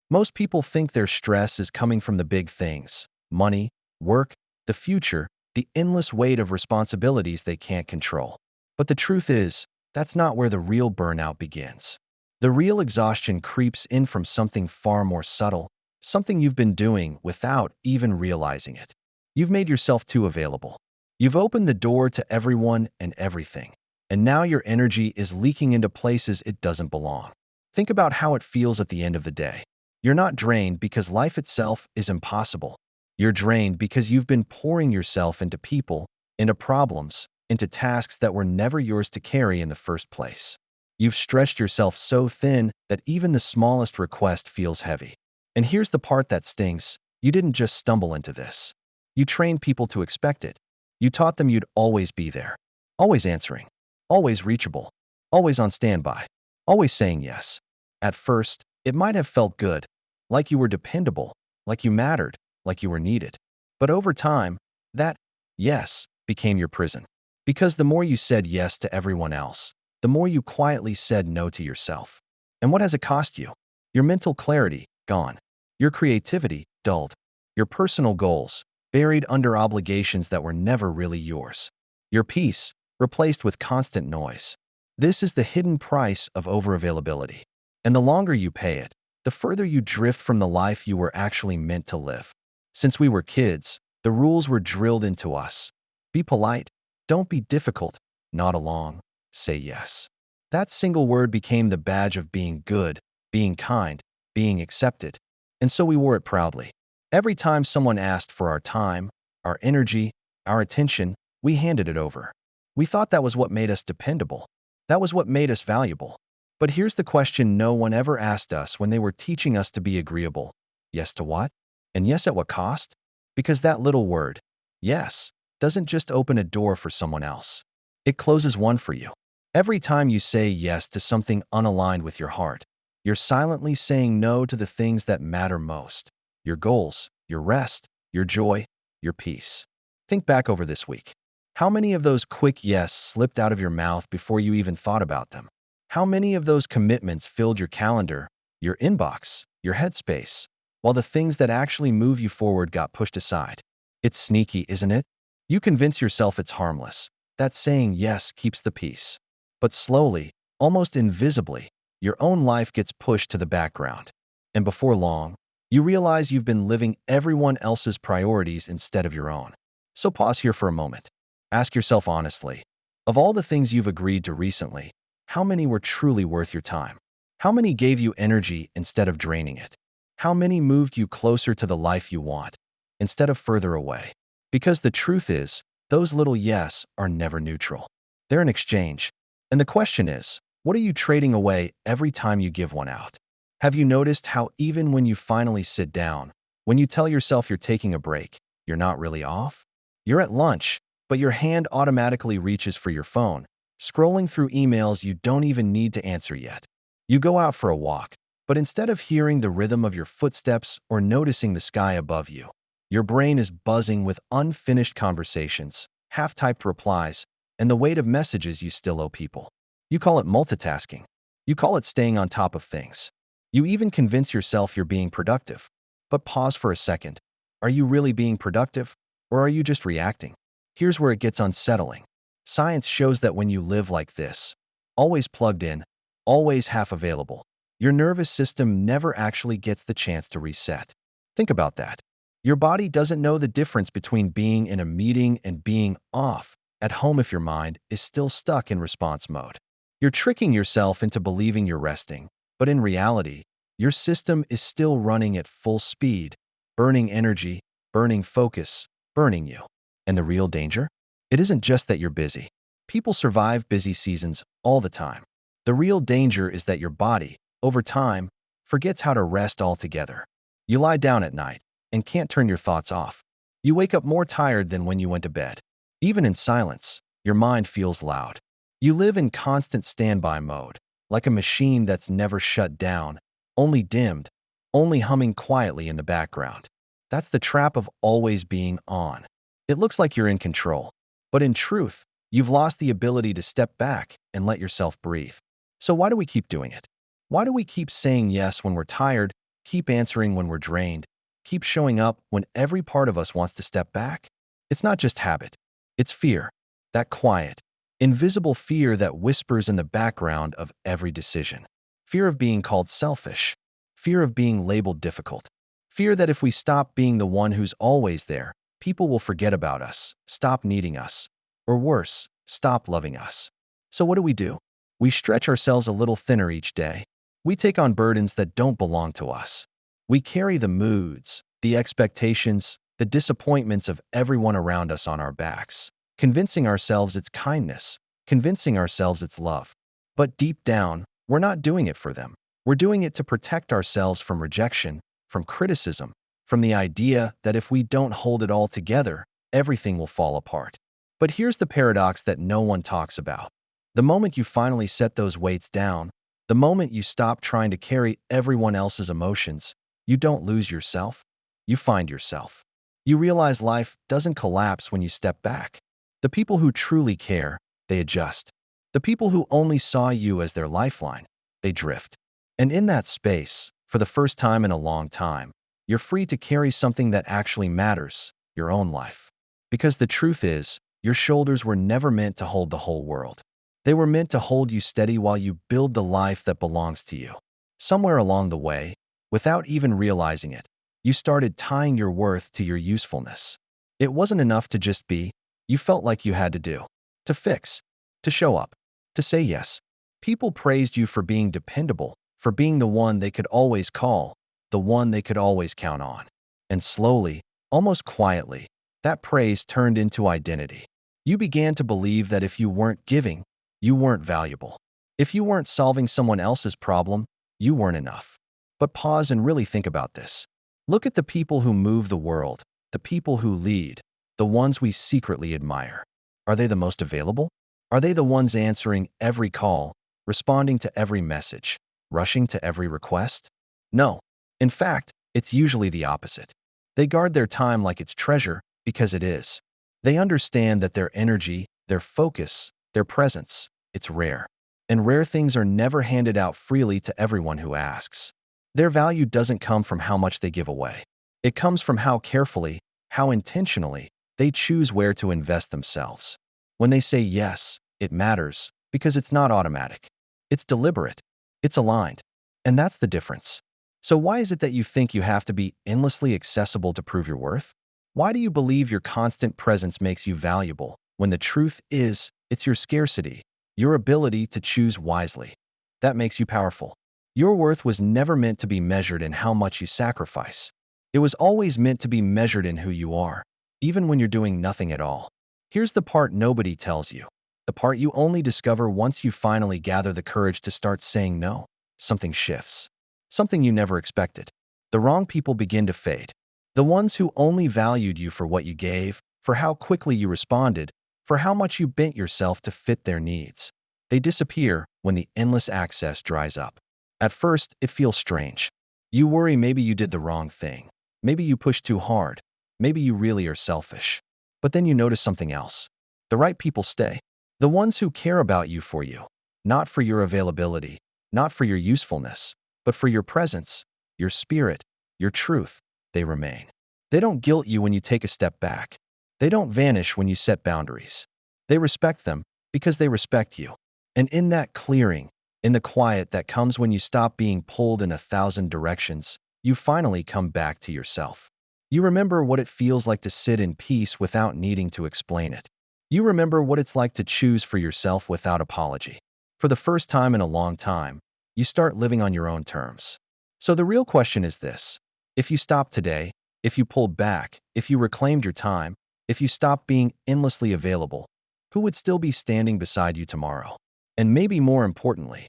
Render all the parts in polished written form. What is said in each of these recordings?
Most people think their stress is coming from the big things: money, work, the future, the endless weight of responsibilities they can't control. But the truth is, that's not where the real burnout begins. The real exhaustion creeps in from something far more subtle, something you've been doing without even realizing it. You've made yourself too available. You've opened the door to everyone and everything, and now your energy is leaking into places it doesn't belong. Think about how it feels at the end of the day. You're not drained because life itself is impossible. You're drained because you've been pouring yourself into people, into problems, into tasks that were never yours to carry in the first place. You've stretched yourself so thin that even the smallest request feels heavy. And here's the part that stings: you didn't just stumble into this. You trained people to expect it. You taught them you'd always be there, always answering, always reachable, always on standby, always saying yes. At first, it might have felt good, like you were dependable, like you mattered, like you were needed. But over time, that yes became your prison. Because the more you said yes to everyone else, the more you quietly said no to yourself. And what has it cost you? Your mental clarity, gone. Your creativity, dulled. Your personal goals, buried under obligations that were never really yours. Your peace, replaced with constant noise. This is the hidden price of overavailability. And the longer you pay it, the further you drift from the life you were actually meant to live. Since we were kids, the rules were drilled into us. Be polite, don't be difficult, nod along, say yes. That single word became the badge of being good, being kind, being accepted. And so we wore it proudly. Every time someone asked for our time, our energy, our attention, we handed it over. We thought that was what made us dependable. That was what made us valuable. But here's the question no one ever asked us when they were teaching us to be agreeable. Yes to what? And yes at what cost? Because that little word, yes, doesn't just open a door for someone else. It closes one for you. Every time you say yes to something unaligned with your heart, you're silently saying no to the things that matter most: your goals, your rest, your joy, your peace. Think back over this week. How many of those quick yes slipped out of your mouth before you even thought about them? How many of those commitments filled your calendar, your inbox, your headspace, while the things that actually move you forward got pushed aside? It's sneaky, isn't it? You convince yourself it's harmless, that saying yes keeps the peace. But slowly, almost invisibly, your own life gets pushed to the background. And before long, you realize you've been living everyone else's priorities instead of your own. So pause here for a moment. Ask yourself honestly, of all the things you've agreed to recently, how many were truly worth your time? How many gave you energy instead of draining it? How many moved you closer to the life you want instead of further away? Because the truth is, those little yes are never neutral. They're an exchange. And the question is, what are you trading away every time you give one out? Have you noticed how even when you finally sit down, when you tell yourself you're taking a break, you're not really off? You're at lunch, but your hand automatically reaches for your phone, scrolling through emails you don't even need to answer yet. You go out for a walk, but instead of hearing the rhythm of your footsteps or noticing the sky above you, your brain is buzzing with unfinished conversations, half-typed replies, and the weight of messages you still owe people. You call it multitasking. You call it staying on top of things. You even convince yourself you're being productive. But pause for a second. Are you really being productive, or are you just reacting? Here's where it gets unsettling. Science shows that when you live like this, always plugged in, always half available, your nervous system never actually gets the chance to reset. Think about that. Your body doesn't know the difference between being in a meeting and being off at home if your mind is still stuck in response mode. You're tricking yourself into believing you're resting, but in reality, your system is still running at full speed, burning energy, burning focus, burning you. And the real danger? It isn't just that you're busy. People survive busy seasons all the time. The real danger is that your body, over time, forgets how to rest altogether. You lie down at night and can't turn your thoughts off. You wake up more tired than when you went to bed. Even in silence, your mind feels loud. You live in constant standby mode, like a machine that's never shut down, only dimmed, only humming quietly in the background. That's the trap of always being on. It looks like you're in control, but in truth, you've lost the ability to step back and let yourself breathe. So why do we keep doing it? Why do we keep saying yes when we're tired, keep answering when we're drained, keep showing up when every part of us wants to step back? It's not just habit. It's fear. That quiet, invisible fear that whispers in the background of every decision. Fear of being called selfish. Fear of being labeled difficult. Fear that if we stop being the one who's always there, people will forget about us, stop needing us, or worse, stop loving us. So what do? We stretch ourselves a little thinner each day. We take on burdens that don't belong to us. We carry the moods, the expectations, the disappointments of everyone around us on our backs, convincing ourselves it's kindness, convincing ourselves it's love. But deep down, we're not doing it for them. We're doing it to protect ourselves from rejection, from criticism, from the idea that if we don't hold it all together, everything will fall apart. But here's the paradox that no one talks about. The moment you finally set those weights down, the moment you stop trying to carry everyone else's emotions, you don't lose yourself, you find yourself. You realize life doesn't collapse when you step back. The people who truly care, they adjust. The people who only saw you as their lifeline, they drift. And in that space, for the first time in a long time, you're free to carry something that actually matters, your own life. Because the truth is, your shoulders were never meant to hold the whole world. They were meant to hold you steady while you build the life that belongs to you. Somewhere along the way, without even realizing it, you started tying your worth to your usefulness. It wasn't enough to just be, you felt like you had to do, to fix, to show up, to say yes. People praised you for being dependable, for being the one they could always call, the one they could always count on. And slowly, almost quietly, that praise turned into identity. You began to believe that if you weren't giving, you weren't valuable. If you weren't solving someone else's problem, you weren't enough. But pause and really think about this. Look at the people who move the world, the people who lead, the ones we secretly admire. Are they the most available? Are they the ones answering every call, responding to every message, rushing to every request? No. In fact, it's usually the opposite. They guard their time like it's treasure because it is. They understand that their energy, their focus, their presence, it's rare. And rare things are never handed out freely to everyone who asks. Their value doesn't come from how much they give away. It comes from how carefully, how intentionally, they choose where to invest themselves. When they say yes, it matters because it's not automatic. It's deliberate. It's aligned. And that's the difference. So why is it that you think you have to be endlessly accessible to prove your worth? Why do you believe your constant presence makes you valuable when the truth is, it's your scarcity, your ability to choose wisely, that makes you powerful? Your worth was never meant to be measured in how much you sacrifice. It was always meant to be measured in who you are, even when you're doing nothing at all. Here's the part nobody tells you, the part you only discover once you finally gather the courage to start saying no. Something shifts. Something you never expected. The wrong people begin to fade. The ones who only valued you for what you gave, for how quickly you responded, for how much you bent yourself to fit their needs. They disappear when the endless access dries up. At first, it feels strange. You worry maybe you did the wrong thing. Maybe you pushed too hard. Maybe you really are selfish. But then you notice something else. The right people stay. The ones who care about you for you. Not for your availability, not for your usefulness, but for your presence, your spirit, your truth. They remain. They don't guilt you when you take a step back. They don't vanish when you set boundaries. They respect them because they respect you. And in that clearing, in the quiet that comes when you stop being pulled in 1,000 directions, you finally come back to yourself. You remember what it feels like to sit in peace without needing to explain it. You remember what it's like to choose for yourself without apology. For the first time in a long time, you start living on your own terms. So the real question is this. If you stopped today, if you pulled back, if you reclaimed your time, if you stopped being endlessly available, who would still be standing beside you tomorrow? And maybe more importantly,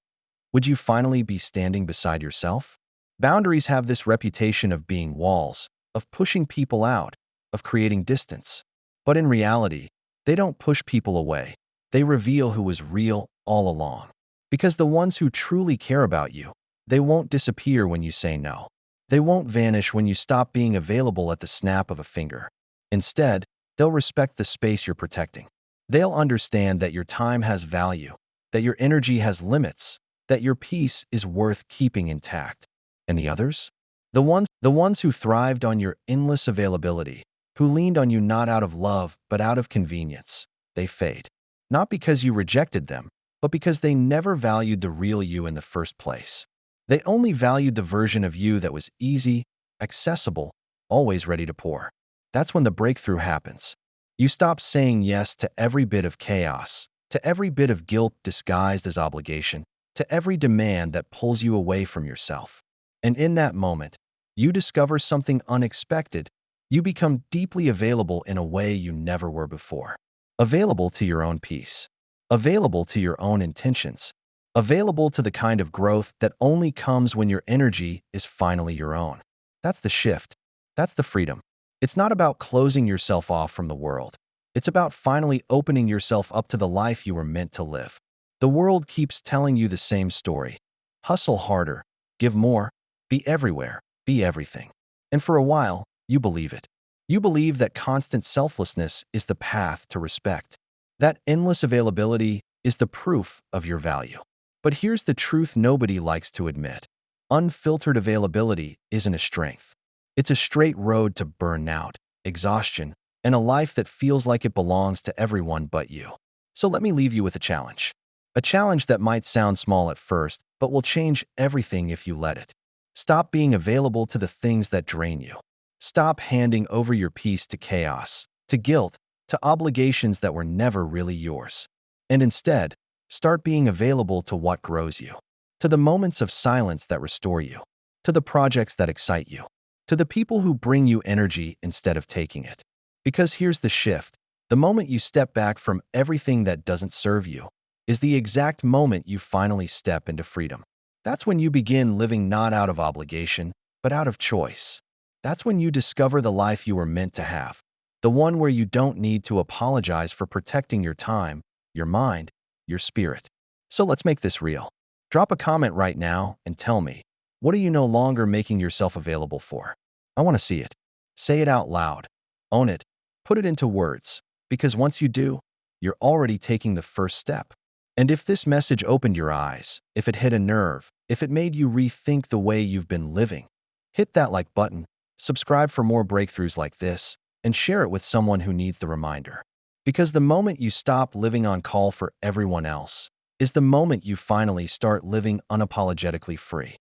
would you finally be standing beside yourself? Boundaries have this reputation of being walls, of pushing people out, of creating distance. But in reality, they don't push people away. They reveal who was real all along. Because the ones who truly care about you, they won't disappear when you say no. They won't vanish when you stop being available at the snap of a finger. Instead, they'll respect the space you're protecting. They'll understand that your time has value, that your energy has limits, that your peace is worth keeping intact. And the others? The ones who thrived on your endless availability, who leaned on you not out of love, but out of convenience, they fade. Not because you rejected them, but because they never valued the real you in the first place. They only valued the version of you that was easy, accessible, always ready to pour. That's when the breakthrough happens. You stop saying yes to every bit of chaos, to every bit of guilt disguised as obligation, to every demand that pulls you away from yourself. And in that moment, you discover something unexpected. You become deeply available in a way you never were before. Available to your own peace. Available to your own intentions. Available to the kind of growth that only comes when your energy is finally your own. That's the shift. That's the freedom. It's not about closing yourself off from the world. It's about finally opening yourself up to the life you were meant to live. The world keeps telling you the same story. Hustle harder, give more, be everywhere, be everything. And for a while, you believe it. You believe that constant selflessness is the path to respect. That endless availability is the proof of your value. But here's the truth nobody likes to admit. Unfiltered availability isn't a strength. It's a straight road to burnout, exhaustion, and a life that feels like it belongs to everyone but you. So let me leave you with a challenge. A challenge that might sound small at first, but will change everything if you let it. Stop being available to the things that drain you. Stop handing over your peace to chaos, to guilt, to obligations that were never really yours. And instead, start being available to what grows you, to the moments of silence that restore you, to the projects that excite you, to the people who bring you energy instead of taking it. Because here's the shift. The moment you step back from everything that doesn't serve you is the exact moment you finally step into freedom. That's when you begin living not out of obligation, but out of choice. That's when you discover the life you were meant to have, the one where you don't need to apologize for protecting your time, your mind, your spirit. So let's make this real. Drop a comment right now and tell me, what are you no longer making yourself available for? I want to see it. Say it out loud. Own it. Put it into words. Because once you do, you're already taking the first step. And if this message opened your eyes, if it hit a nerve, if it made you rethink the way you've been living, hit that like button, subscribe for more breakthroughs like this, and share it with someone who needs the reminder. Because the moment you stop living on call for everyone else is the moment you finally start living unapologetically free.